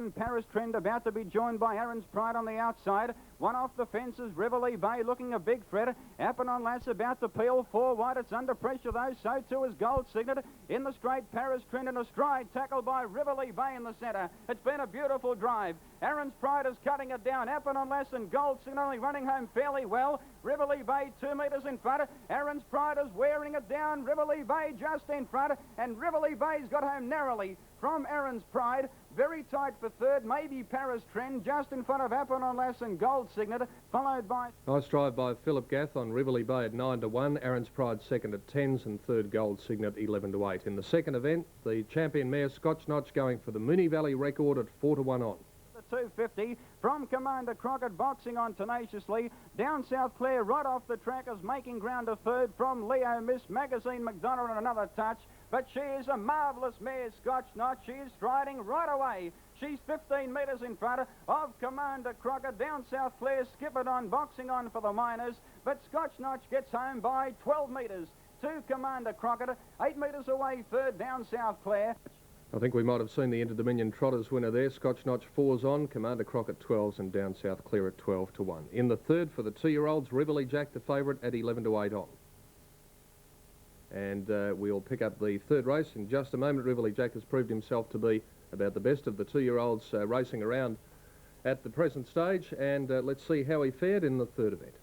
beaten Paris Trend, about to be joined by Aaron's Pride on the outside. One off the fences, Rivoli Bay looking a big threat. Appenon Lass about to peel 4 wide. It's under pressure though, so too is Gold Signet. In the straight, Paris Trend in a stride, tackled by Rivoli Bay in the centre. It's been a beautiful drive. Aaron's Pride is cutting it down. Appenon Lass and Gold Signet only running home fairly well. Rivoli Bay 2 metres in front. Aaron's Pride is wearing it down. Rivoli Bay just in front, and Rivoli Bay's got home narrowly from Aaron's Pride. Very tight for third, maybe Paris Trend, just in front of Appenon Lass and Gold Signet, followed by... Nice drive by Philip Gath on Rivoli Bay at 9 to 1, Aaron's Pride second at 10s, and third Gold Signet 11 to 8. In the second event, the champion mare Scotch Notch going for the Moonee Valley record at 4 to 1 on. 250 from Commander Crockett, boxing on tenaciously. Down South Clare, right off the track, is making ground a third from Leo Miss Magazine McDonough, and another touch. But she is a marvellous mare, Scotch Notch. She is striding right away. She's 15 metres in front of Commander Crockett. Down South Clare, skippered on, boxing on for the minors. But Scotch Notch gets home by 12 metres to Commander Crockett. 8 metres away, third down South Clare. I think we might have seen the Inter-Dominion Trotters winner there. Scotch Notch 4's on, Commander Crockett 12s, and Down South Clear at 12 to 1. In the third for the 2-year-olds, Rivoli Jack the favourite at 11 to 8 on. And we'll pick up the third race in just a moment. Rivoli Jack has proved himself to be about the best of the 2-year-olds racing around at the present stage, and let's see how he fared in the third event.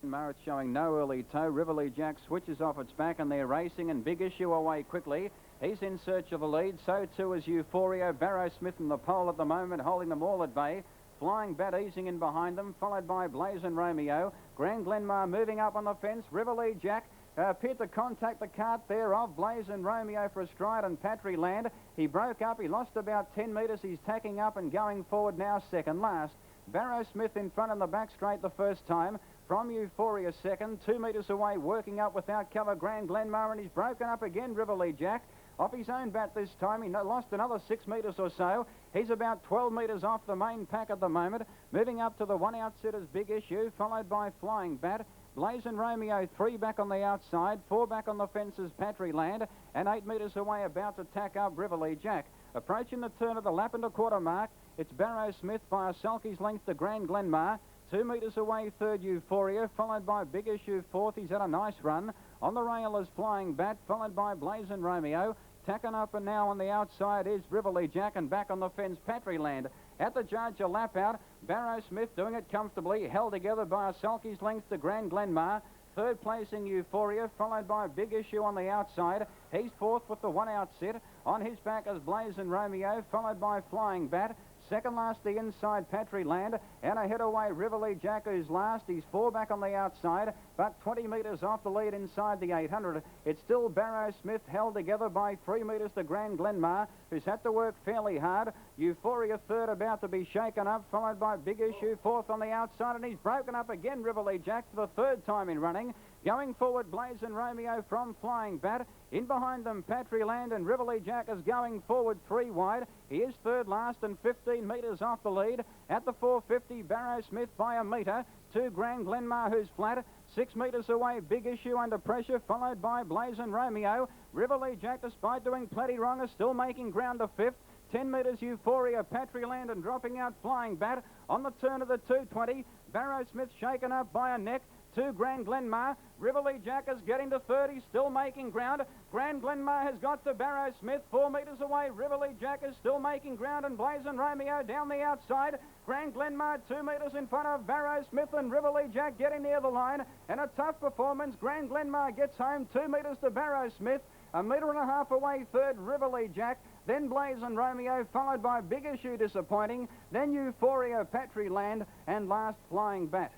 Murrett showing no early toe. Rivoli Jack switches off its back, and they're racing, and Big Issue away quickly. He's in search of a lead, so too is Euphoria. Barrow Smith in the pole at the moment, holding them all at bay. Flying Bat easing in behind them, followed by Blazin' Romeo. Grand Glenmar moving up on the fence. Rivoli Jack appeared to contact the cart there of Blazin' Romeo for a stride on Patry Land. He broke up, he lost about 10 metres. He's tacking up and going forward now second last. Barrow Smith in front in the back straight the first time. From Euphoria second, 2 metres away, working up without cover, Grand Glenmar, and he's broken up again, Rivoli Jack. Off his own bat this time, he lost another 6 metres or so. He's about 12 metres off the main pack at the moment. Moving up to the one outsitters, Big Issue, followed by Flying Bat. Blazin' Romeo 3 back on the outside, 4 back on the fences, Patry Land, and 8 metres away about to tack up Rivoli Jack. Approaching the turn of the lap and a quarter mark, it's Barrow Smith by a sulky's length to Grand Glenmar. 2 metres away, third Euphoria, followed by Big Issue fourth. He's had a nice run. On the rail is Flying Bat, followed by Blazin' Romeo. Tacking up and now on the outside is Rivoli Jack, and back on the fence, Patry Land. At the judge, a lap out. Barrow Smith doing it comfortably, held together by a sulky's length to Grand Glenmar. Third placing Euphoria, followed by Big Issue on the outside. He's fourth with the one out sit. On his back is Blazin' Romeo, followed by Flying Bat. Second last, the inside, Patry Land, and ahead away, Rivoli Jack, who's last. He's 4 back on the outside, but 20 metres off the lead inside the 800. It's still Barrow Smith, held together by 3 metres to Grand Glenmar, who's had to work fairly hard. Euphoria third, about to be shaken up, followed by Big Issue fourth on the outside, and he's broken up again, Rivoli Jack, for the third time in running. Going forward, Blazin' Romeo from Flying Bat. In behind them, Patry Land, and Rivoli Jack is going forward 3 wide. He is third last and 15 metres off the lead. At the 450, Barrow Smith by a metre to Grand Glenmar, who's flat. 6 metres away, Big Issue under pressure, followed by Blazin' Romeo. Rivoli Jack, despite doing plenty wrong, is still making ground to fifth. 10 metres Euphoria, Patry Land, and dropping out Flying Bat. On the turn of the 220, Barrow Smith shaken up by a neck to Grand Glenmar. Rivoli Jack is getting to 30, still making ground. Grand Glenmar has got to Barrow Smith, 4 metres away. Rivoli Jack is still making ground, and Blazin' Romeo down the outside. Grand Glenmar 2 metres in front of Barrow Smith, and Rivoli Jack getting near the line. And a tough performance. Grand Glenmar gets home 2 metres to Barrow Smith. 1.5 metres away, third Rivoli Jack. Then Blazin' Romeo, followed by Big Issue disappointing. Then Euphoria, Patry Land, and last Flying Bat.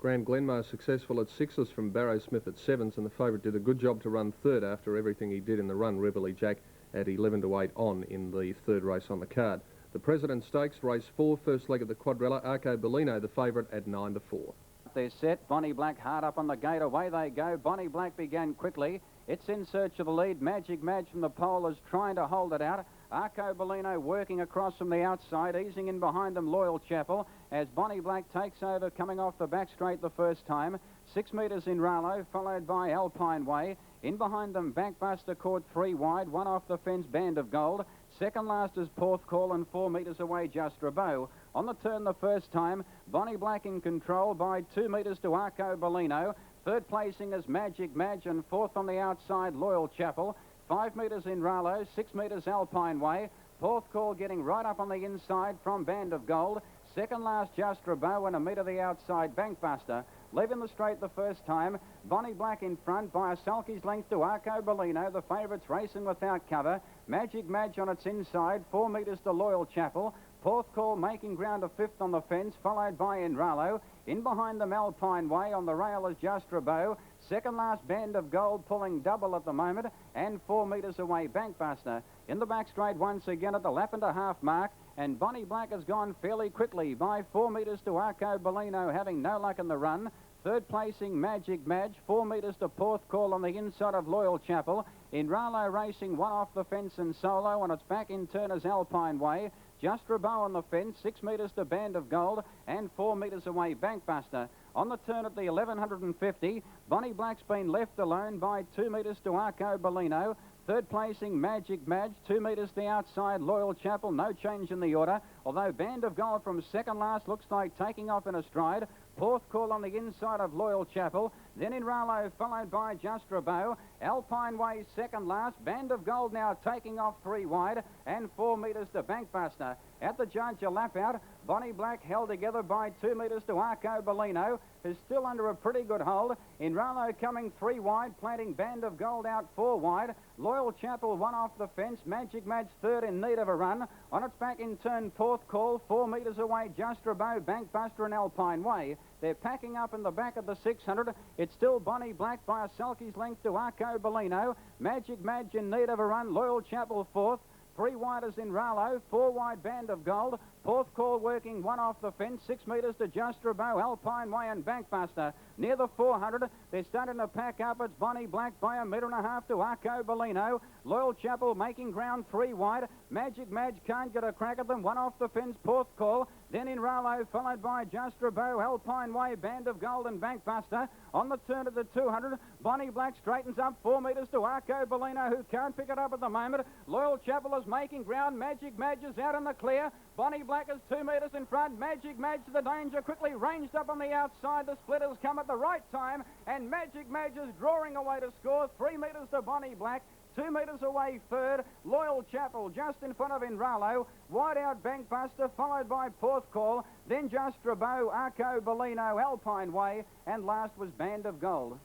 Grand Glenmar successful at 6s from Barrow Smith at 7s, and the favourite did a good job to run third after everything he did in the run, Rivoli Jack, at 11 to 8 on in the third race on the card. The President Stakes, race 4, first leg of the quadrella, Arco Bellino, the favourite, at 9 to 4. They're set. Bonnie Black hard up on the gate. Away they go. Bonnie Black began quickly. It's in search of the lead. Magic Madge from the pole is trying to hold it out. Arco Bellino working across from the outside, easing in behind them Loyal Chapel as Bonnie Black takes over, coming off the back straight the first time. 6 metres in Rallo, followed by Alpine Way. In behind them, Backbuster caught 3 wide, 1 off the fence, Band of Gold. Second last is Porthcawl, and 4 metres away Just Rabot. On the turn the first time, Bonnie Black in control by 2 metres to Arco Bellino. Third placing is Magic Madge, and fourth on the outside Loyal Chapel. 5 metres in Rallo, 6 metres Alpine Way. Porthcawl getting right up on the inside from Band of Gold. Second last Just Rabot, and a metre the outside Bankbuster. Leaving the straight the first time, Bonnie Black in front by a sulky's length to Arco Bellino. The favourites racing without cover. Magic Madge on its inside, 4 metres to Loyal Chapel. Porthcawl making ground to fifth on the fence, followed by Inrallo. In behind them Alpine Way, on the rail is Just Rabot. Second last Band of Gold pulling double at the moment, and 4 metres away Bankbuster. In the back straight once again at the lap and a half mark, and Bonnie Black has gone fairly quickly by 4 metres to Arco Bellino, having no luck in the run. Third placing Magic Madge, 4 metres to Porthcawl on the inside of Loyal Chapel. Inrallo racing one off the fence and solo, on its back in turn is Alpine Way. Just Rabot on the fence, 6 metres to Band of Gold, and 4 metres away Bankbuster. On the turn at the 1150, Bonnie Black's been left alone by 2 metres to Arco Bellino. Third placing Magic Madge, 2 metres the outside Loyal Chapel, no change in the order, although Band of Gold from second last looks like taking off in a stride. Porthcawl on the inside of Loyal Chapel, then Inrallo followed by Just Rabot. Alpine Way second last, Band of Gold now taking off 3 wide, and 4 metres to Bankbuster. At the judge, a lap out, Bonnie Black held together by 2 metres to Arco Bellino, who's still under a pretty good hold. Inrallo coming 3 wide, planting Band of Gold out 4 wide. Loyal Chapel one off the fence, Magic Madge third in need of a run. On its back in turn, Porthcawl, 4 metres away, Just Rabot, Bankbuster and Alpine Way. They're packing up in the back of the 600. It's still Bonnie Black by a sulky's length to Arco Bellino. Magic Madge in need of a run, Loyal Chapel fourth. 3 widers in Rallo, 4 wide Band of Gold. Porthcawl working one off the fence, 6 metres to Just Rabot, Alpine Way and Bankbuster. Near the 400, they're starting to pack up. It's Bonnie Black by 1.5 metres to Arco Bellino. Loyal Chapel making ground 3 wide. Magic Madge can't get a crack at them. One off the fence, Porthcawl. Then in Rallo, followed by Just Rabot, Alpine Way, Band of Gold and Bankbuster. On the turn of the 200, Bonnie Black straightens up 4 metres to Arco Bellino, who can't pick it up at the moment. Loyal Chapel is making ground. Magic Madge is out in the clear. Bonnie Black is 2 metres in front. Magic Madge to the danger, quickly ranged up on the outside. The splitters come at the right time, and Magic Madge is drawing away to score. 3 metres to Bonnie Black. 2 metres away third, Loyal Chapel just in front of Inrallo. Wide out Bankbuster, followed by Porthcawl, then Just Rabot, Arco Bellino, Alpine Way, and last was Band of Gold.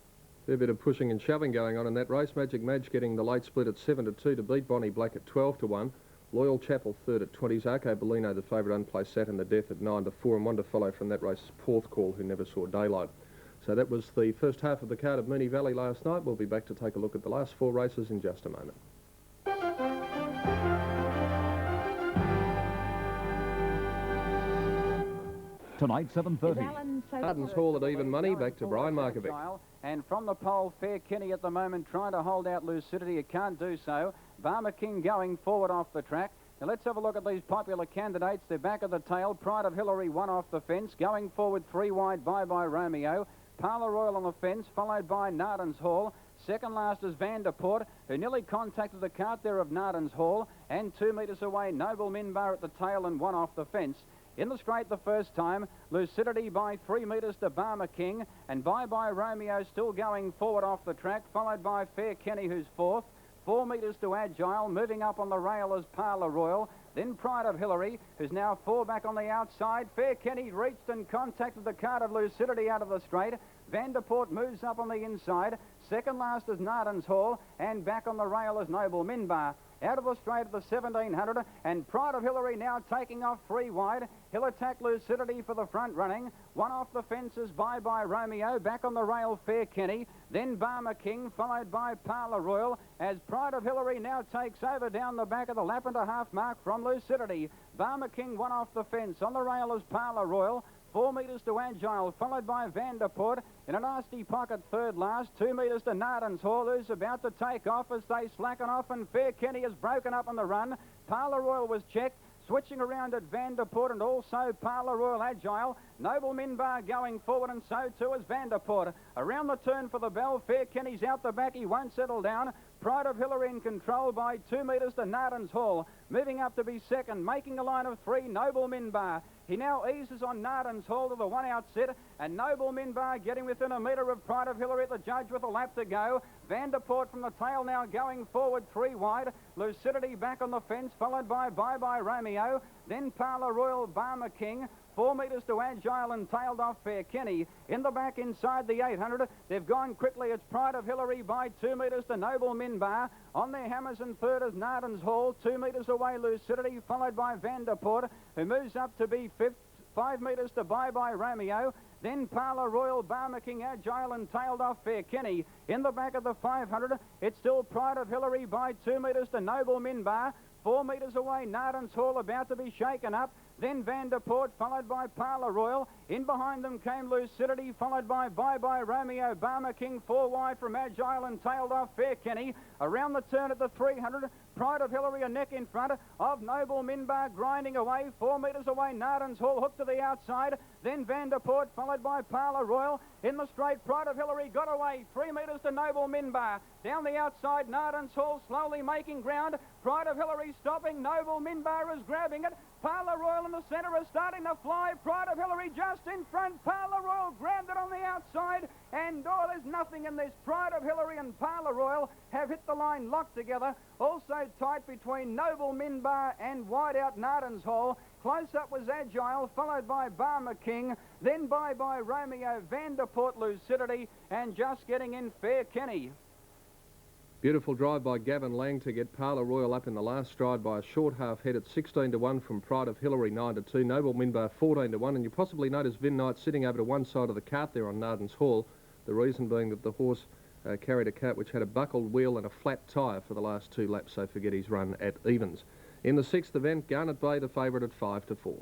Fair bit of pushing and shoving going on in that race. Magic Madge getting the late split at 7-2 to beat Bonnie Black at 12-1. Loyal Chapel third at 20s. Arco Bellino, the favourite, unplaced, sat in the death at 9-4, and one to follow from that race is Porthcawl, who never saw daylight. So that was the first half of the card of Moonee Valley last night. We'll be back to take a look at the last 4 races in just a moment. Tonight, 7:30. Gardens Hall at even money. Back to Brian Markovic. And from the pole, Fair Kenny at the moment trying to hold out Lucidity. It can't do so. Barmer King going forward off the track. Now let's have a look at these popular candidates. They're back at the tail. Pride of Hillary one off the fence. Going forward 3 wide, Bye Bye Romeo. Parlour Royal on the fence, followed by Nardens Hall. Second last is Vanderport, who nearly contacted the cart there of Nardens Hall. And 2 metres away, Noble Minbar at the tail and one off the fence. In the straight the first time, Lucidity by 3 metres to Barmer King, and Bye Bye Romeo still going forward off the track, followed by Fair Kenny, who's fourth. 4 metres to Agile, moving up on the rail as Parlour Royal. Then Pride of Hillary, who's now 4 back on the outside. Fair Kenny reached and contacted the cart of Lucidity out of the straight. Vanderport moves up on the inside. Second last is Nardens Hall, and back on the rail is Noble Minbar. Out of the straight at the 1700, and Pride of Hillary now taking off 3 wide. He'll attack Lucidity for the front running. One off the fence is Bye Bye Romeo. Back on the rail, Fair Kenny. Then Barmer King, followed by Parlour Royal, as Pride of Hillary now takes over down the back of the lap and a half mark from Lucidity. Barmer King one off the fence. On the rail is Parlour Royal. 4 metres to Agile, followed by Vanderport. In a nasty pocket, third last. 2 metres to Nardens Hall, who's about to take off as they slacken off, and Fair Kenny has broken up on the run. Parlour Royal was checked. Switching around at Vanderport and also Parlour Royal Agile. Noble Minbar going forward, and so too is Vanderport. Around the turn for the bell, Fair Kenny's out the back. He won't settle down. Pride of Hillary in control by 2 metres to Nardens Hall. Moving up to be second, making a line of 3, Noble Minbar. He now eases on Narden's Hall to the one outset, and Noble Minbar getting within a metre of Pride of Hillary at the judge with a lap to go. Vanderpoort from the tail now going forward 3 wide. Lucidity back on the fence, followed by Bye Bye Romeo. Then Parlour Royal, Barmer King. 4 metres to Agile and tailed off Fair Kenny. In the back inside the 800, they've gone quickly. It's Pride of Hillary by 2 metres to Noble Minbar. On their hammers and third is Narden's Hall. 2 metres away Lucidity, followed by Vanderpoort, who moves up to be fifth. 5 metres to Bye Bye Romeo. Then Parlour Royal, Barmer King, Agile and tailed off Fair Kenny. In the back of the 500, it's still Pride of Hillary by 2 metres to Noble Minbar. 4 metres away, Narden's Hall about to be shaken up. Then Vanderpoort, followed by Parlour Royal. In behind them came Lucidity, followed by Bye Bye Romeo. Barmer King 4 wide from Agile and tailed off Fair Kenny. Around the turn at the 300, Pride of Hillary a neck in front of Noble Minbar, grinding away. 4 metres away, Narden's Hall hooked to the outside. Then Vanderpoort, followed by Parlour Royal. In the straight, Pride of Hillary got away. 3 metres to Noble Minbar. Down the outside, Narden's Hall slowly making ground. Pride of Hillary stopping. Noble Minbar is grabbing it. Parlour Royal in the centre is starting to fly. Pride of Hillary just in front. Parlour Royal grabbed it on the outside. And there's nothing in this. Pride of Hillary and Parlour Royal have hit the line locked together. Also tight between Noble Minbar and wide out Narden's Hall. Close up was Agile, followed by Barmer King. Then Bye Bye Romeo, Vanderpoort, Lucidity, and just getting in Fair Kenny. Beautiful drive by Gavin Lang to get Parlour Royal up in the last stride by a short half head at 16 to 1 from Pride of Hillary 9 to 2, Noble Minbar 14 to 1, and you possibly notice Vin Knight sitting over to one side of the cart there on Narden's Hall. The reason being that the horse carried a cart which had a buckled wheel and a flat tyre for the last 2 laps, so forget his run at evens. In the 6th event, Garnet Bay the favourite at 5 to 4.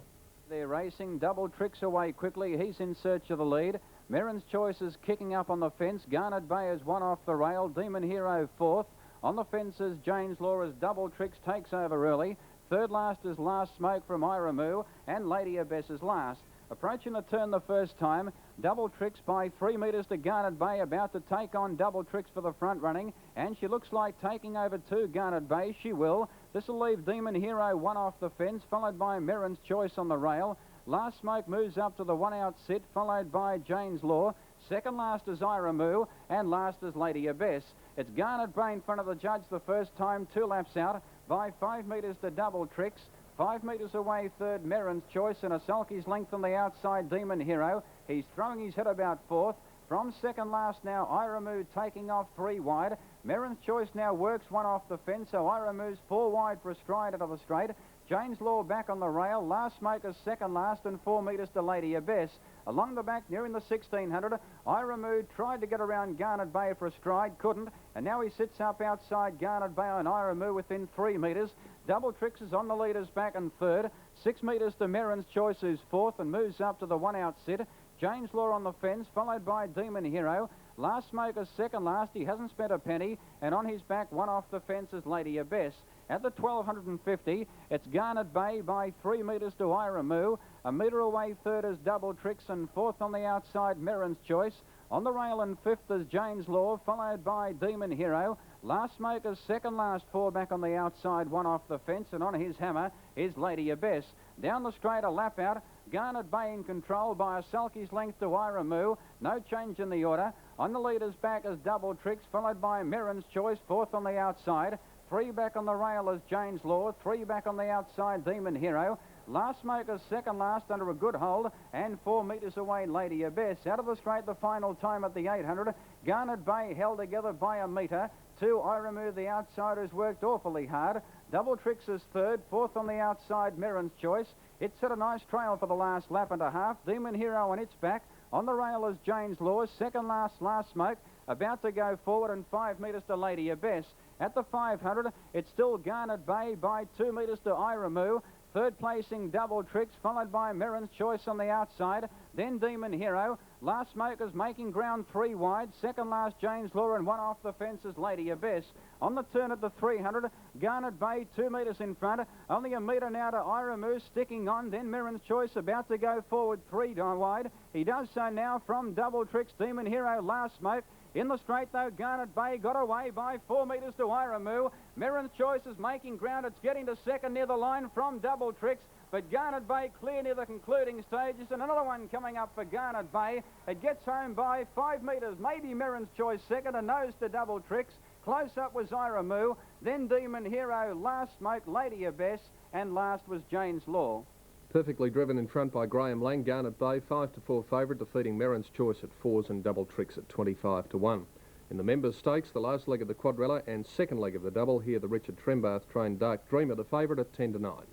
They're racing. Double Tricks away quickly. He's in search of the lead. Merrin's Choice is kicking up on the fence. Garnet Bay is one off the rail. Demon Hero 4th. On the fences, James Law as Double Tricks takes over early. Third last is Last Smoke from Iramu, and Lady Abbess is last. Approaching the turn the first time, Double Tricks by 3 metres to Garnet Bay, about to take on Double Tricks for the front running, and she looks like taking over to Garnet Bay. She will. This will leave Demon Hero one off the fence, followed by Merrin's Choice on the rail. Last Smoke moves up to the one out sit, followed by James Law. Second last is Iramu, and last is Lady Abbess. It's Garnet Bay in front of the judge the first time, 2 laps out by 5 metres to Double Tricks. 5 metres away, third, Merrin's Choice, and a sulky's length on the outside, Demon Hero. He's throwing his head about 4th. From second last now, Iramu taking off 3 wide. Merrin's Choice now works one off the fence, so Iramu's 4 wide for a stride out of the straight. James Law back on the rail. Last Smoker's second last, and 4 metres to Lady Abbess. Along the back, nearing the 1600, Iramu tried to get around Garnet Bay for a stride, couldn't, and now he sits up outside Garnet Bay on Iramu within 3 metres. Double Tricks is on the leader's back and third. 6 metres to Merrin's Choice, who's 4th, and moves up to the one out sit. James Law on the fence, followed by Demon Hero. Last Smoker's second last. He hasn't spent a penny, and on his back, one off the fence is Lady Abbess. At the 1250, it's Garnet Bay by 3 metres to Iramu. A metre away, third is Double Tricks, and 4th on the outside, Merrin's Choice. On the rail and 5th is James Law, followed by Demon Hero. Last Smoker's second last, 4 back on the outside, one off the fence, and on his hammer is Lady Abbess. Down the straight, a lap out. Garnet Bay in control by a sulky's length to Iramu. No change in the order. On the leader's back is Double Tricks, followed by Merrin's Choice, 4th on the outside. 3 back on the rail is James Law. 3 back on the outside, Demon Hero. Last Smoker's second last under a good hold, and 4 metres away, Lady Abbess. Out of the straight, the final time at the 800. Garnet Bay held together by a metre. 2, Iramu, the outsiders, worked awfully hard. Double Tricks is third. 4th on the outside, Merrin's Choice. It set a nice trail for the last lap and a half. Demon Hero on its back. On the rail is James Law. Second last, Last Smoke. About to go forward, and 5 metres to Lady Abbess. At the 500, it's still Garnet Bay by 2 metres to Iramu. Third placing Double Tricks, followed by Merrin's Choice on the outside. Then Demon Hero. Last Smoker's making ground 3 wide. Second last, James Law, and one off the fence is Lady Abyss. On the turn at the 300, Garnet Bay 2 metres in front. Only a metre now to Ira Moose, sticking on. Then Mirren's Choice about to go forward 3 wide. He does so now from Double Tricks, Demon Hero, Last Smoke. In the straight, though, Garnet Bay got away by 4 metres to Iramoo. Mirren's Choice is making ground. It's getting to second near the line from Double Tricks, but Garnet Bay clear near the concluding stages, and another one coming up for Garnet Bay. It gets home by 5 metres, maybe Mirren's Choice second, a nose to Double Tricks. Close up was Iramoo, then Demon Hero, Last Smoke, Lady Abyss, and last was James Law. Perfectly driven in front by Graham Lang. Garnet Bay 5-4 favourite, defeating Merrin's Choice at 4s and Double Tricks at 25-1. In the members' stakes, the last leg of the quadrilla and second leg of the double, here the Richard Trembath trained Dark Dreamer, the favourite at 10-9.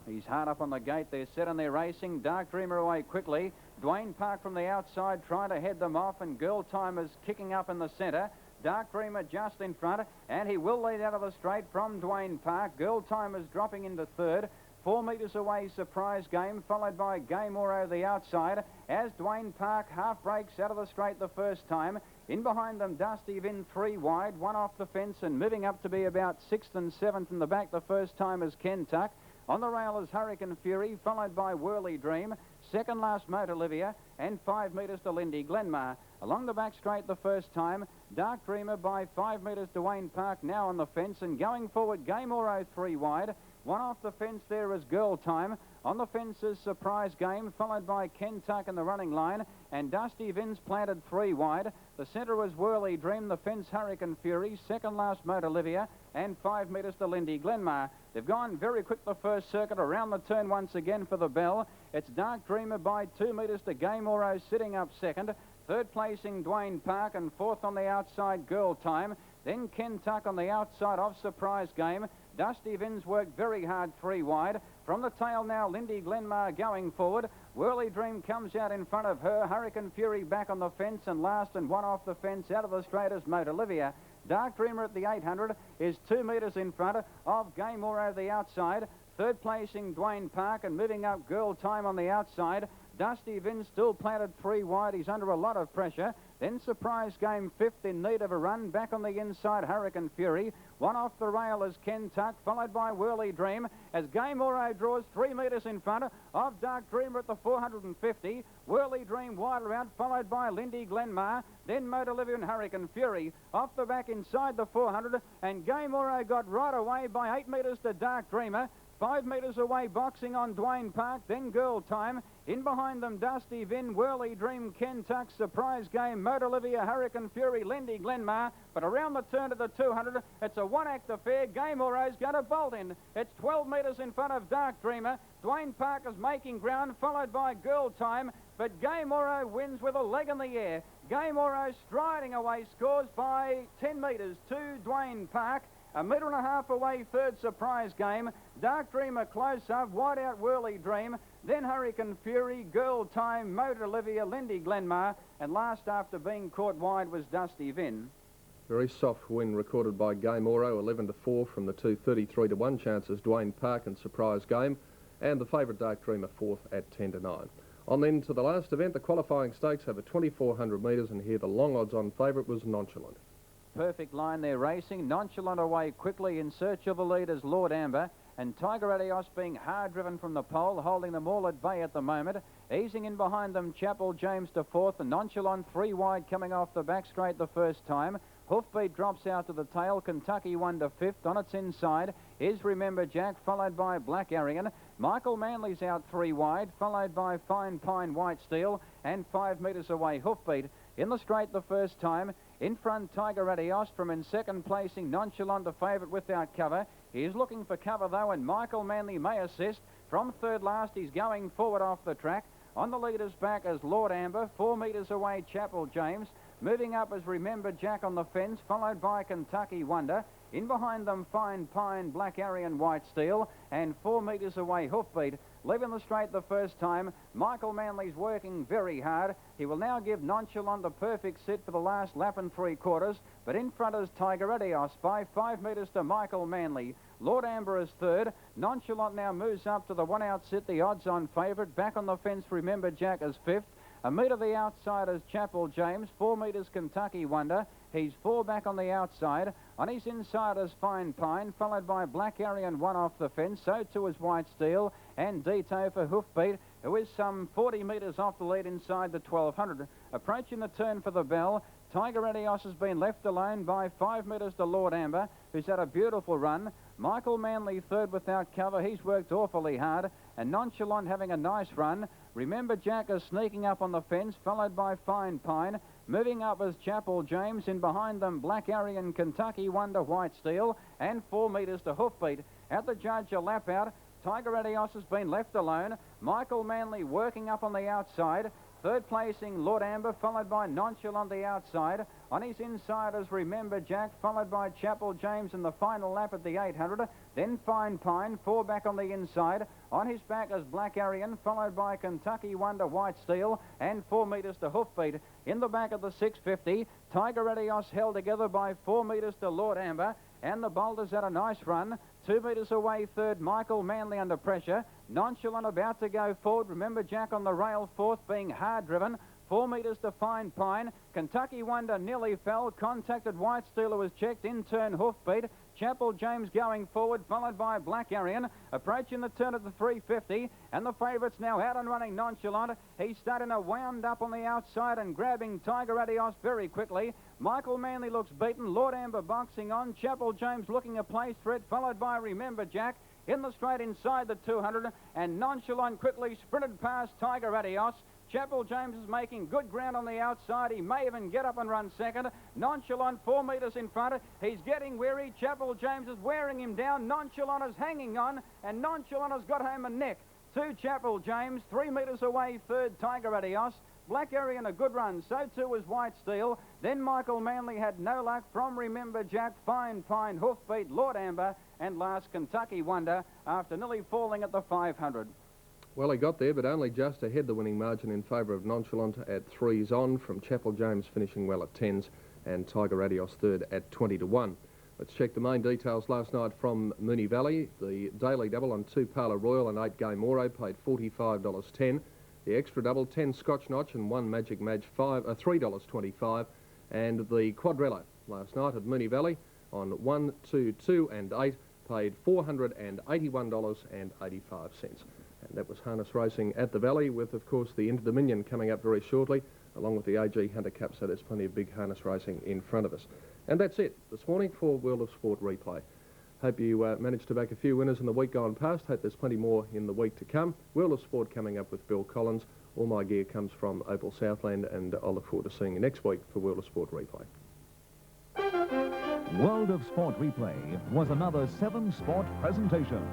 He's hard up on the gate. They're set and they're racing. Dark Dreamer away quickly. Dwayne Park from the outside trying to head them off, and Girl Timer's kicking up in the centre. Dark Dreamer just in front, and he will lead out of the straight from Dwayne Park. Girl Timer's dropping into third. 4 metres away, Surprise Game, followed by Game Oro the outside, as Dwayne Park half breaks out of the straight the first time. In behind them, Dusty Vin 3 wide, one off the fence, and moving up to be about 6th and 7th in the back the first time is Ken Tuck. On the rail is Hurricane Fury, followed by Whirly Dream. Second last, Motor Olivia, and 5 metres to Lindy Glenmar. Along the back straight the first time, Dark Dreamer by 5 metres to Wayne Park, now on the fence, and going forward, Game Oro 3 wide. One off the fence there is Girl Time. On the fence is Surprise Game, followed by Ken Tuck in the running line, and Dusty Vin's planted 3 wide. The centre was Whirly Dream, the fence Hurricane Fury, second last Motor Olivia, and 5 metres to Lindy Glenmar. They've gone very quick the first circuit, around the turn once again for the bell. It's Dark Dreamer by 2 metres to Game Oro sitting up second. Third placing Dwayne Park, and fourth on the outside Girl Time. Then Ken Tuck on the outside of Surprise Game. Dusty Vin's worked very hard 3 wide. From the tail now, Lindy Glenmar going forward. Whirly Dream comes out in front of her. Hurricane Fury back on the fence, and last and one off the fence out of the straight is Motor Olivia. Dark Dreamer at the 800 is 2 metres in front of Game Oro the outside. Third placing Dwayne Park, and moving up Girl Time on the outside. Dusty Vin still planted 3 wide. He's under a lot of pressure. Then Surprise Game fifth in need of a run. Back on the inside, Hurricane Fury. One off the rail is Ken Tuck, followed by Whirly Dream, as Game Oro draws 3 metres in front of Dark Dreamer at the 450. Whirly Dream wider out, followed by Lindy Glenmar. Then Motor Olivia and Hurricane Fury. Off the back inside the 400, and Game Oro got right away by 8 metres to Dark Dreamer. 5 metres away, boxing on Dwayne Park, then Girl Time. In behind them, Dusty Vin, Whirly Dream, Ken Tuck, Surprise Game, Motor Olivia, Hurricane Fury, Lindy Glenmar. But around the turn to the 200, it's a one-act affair. Game Oro's going to bolt in. It's 12 metres in front of Dark Dreamer. Dwayne Park is making ground, followed by Girl Time. But Game Oro wins with a leg in the air. Game Oro striding away, scores by 10 metres to Dwayne Park. 1.5 metres away, third Surprise Game. Dark Dreamer close up, wide out Whirly Dream. Then Hurricane Fury, Girl Time, Motor Olivia, Lindy Glenmar. And last after being caught wide was Dusty Vin. Very soft win recorded by Game Oro, 11-4 from the 2 33-1 chances, Dwayne Park and Surprise Game. And the favourite Dark Dreamer fourth at 10-9. On then to the last event, the qualifying stakes over 2,400 metres, and here the long odds on favourite was Nonchalant. Perfect line there racing. Nonchalant away quickly in search of the leaders, Lord Amber. And Tiger Adios being hard driven from the pole, holding them all at bay at the moment. Easing in behind them, Chapel James to fourth, and Nonchalant 3 wide coming off the back straight the first time. Hoofbeat drops out to the tail. Kentucky 1 to fifth. On its inside is Remember Jack, followed by Black Arian. Michael Manley's out 3 wide, followed by Fine Pine White Steel, and 5 metres away Hoofbeat. In the straight the first time. In front, Tiger Adios. From in second placing, Nonchalant, the favourite without cover. He is looking for cover, though, and Michael Manley may assist. From third last, he's going forward off the track. On the leader's back is Lord Amber. 4 metres away, Chapel James. Moving up is Remember Jack on the fence, followed by Kentucky Wonder. In behind them, Fine Pine, Black Arian, White Steel, and 4 metres away, Hoofbeat. Leaving the straight the first time, Michael Manley's working very hard. He will now give Nonchalant the perfect sit for the last lap and 3/4, but in front is Tiger Adios by 5 metres to Michael Manley. Lord Amber is third. Nonchalant now moves up to the one-out sit, the odds-on favourite. Back on the fence, Remember Jack is fifth. A metre the outside is Chapel James. 4 metres Kentucky Wonder. He's 4 back on the outside. On his inside is Fine Pine, followed by Black Arian 1 off the fence. So too is White Steel and Dito for Hoofbeat, who is some 40 metres off the lead inside the 1200. Approaching the turn for the bell, Tiger Adios has been left alone by 5 metres to Lord Amber, who's had a beautiful run. Michael Manley third without cover. He's worked awfully hard. And Nonchalant having a nice run. Remember Jack is sneaking up on the fence, followed by Fine Pine. Moving up is Chapel James. In behind them, Black Arian, Kentucky Wonder, White Steel. And 4 metres to Hoofbeat. At the judge, a lap out. Tiger Adios has been left alone. Michael Manley working up on the outside. Third placing Lord Amber, followed by Nonchalant the outside. On his inside is Remember Jack, followed by Chapel James in the final lap at the 800. Then Fine Pine, 4 back on the inside. On his back is Black Arian, followed by Kentucky Wonder, White Steel, and 4 metres to Hoofbeat. In the back of the 650, Tiger Adios held together by 4 metres to Lord Amber. And the Boulders had a nice run. 2 metres away third, Michael Manley under pressure. Nonchalant about to go forward. Remember Jack on the rail fourth, being hard driven. 4 metres to Fine Pine. Kentucky Wonder nearly fell. Contacted White Steel, who was checked. In turn, Hoofbeat. Chapel James going forward, followed by Black Arian. Approaching the turn at the 350. And the favourites now out and running Nonchalant. He's starting to wound up on the outside and grabbing Tiger Adios very quickly. Michael Manley looks beaten. Lord Amber boxing on. Chapel James looking a place for it, followed by Remember Jack. In the straight inside the 200, and Nonchalant quickly sprinted past Tiger Adios. Chapel James is making good ground on the outside. He may even get up and run second. Nonchalant 4 metres in front. He's getting weary. Chapel James is wearing him down. Nonchalant is hanging on, and Nonchalant has got home a neck. 2 Chapel James, 3 metres away third Tiger Adios. Black Arian a good run, so too was White Steel. Then Michael Manley had no luck from Remember Jack, Fine Pine, Hoofbeat, Lord Amber, and last Kentucky Wonder after nearly falling at the 500. Well, he got there, but only just ahead the winning margin in favour of Nonchalant at 3s on, from Chapel James finishing well at 10s, and Tiger Adios third at 20 to 1. Let's check the main details last night from Moonee Valley. The daily double on 2 Parlour Royal and 8 Game Oro paid $45.10. The extra double, 10 Scotch Notch and 1 Magic Madge, $3.25. And the quadrella last night at Moonee Valley on 1, 2, 2 and 8 paid $481.85. And that was harness racing at the Valley, with, of course, the Inter-Dominion coming up very shortly, along with the AG Hunter Cup, so there's plenty of big harness racing in front of us. And that's it this morning for World of Sport Replay. Hope you managed to back a few winners in the week gone past. Hope there's plenty more in the week to come. World of Sport coming up with Bill Collins. All my gear comes from Opal Southland, and I'll look forward to seeing you next week for World of Sport Replay. World of Sport Replay was another 7 Sport presentation.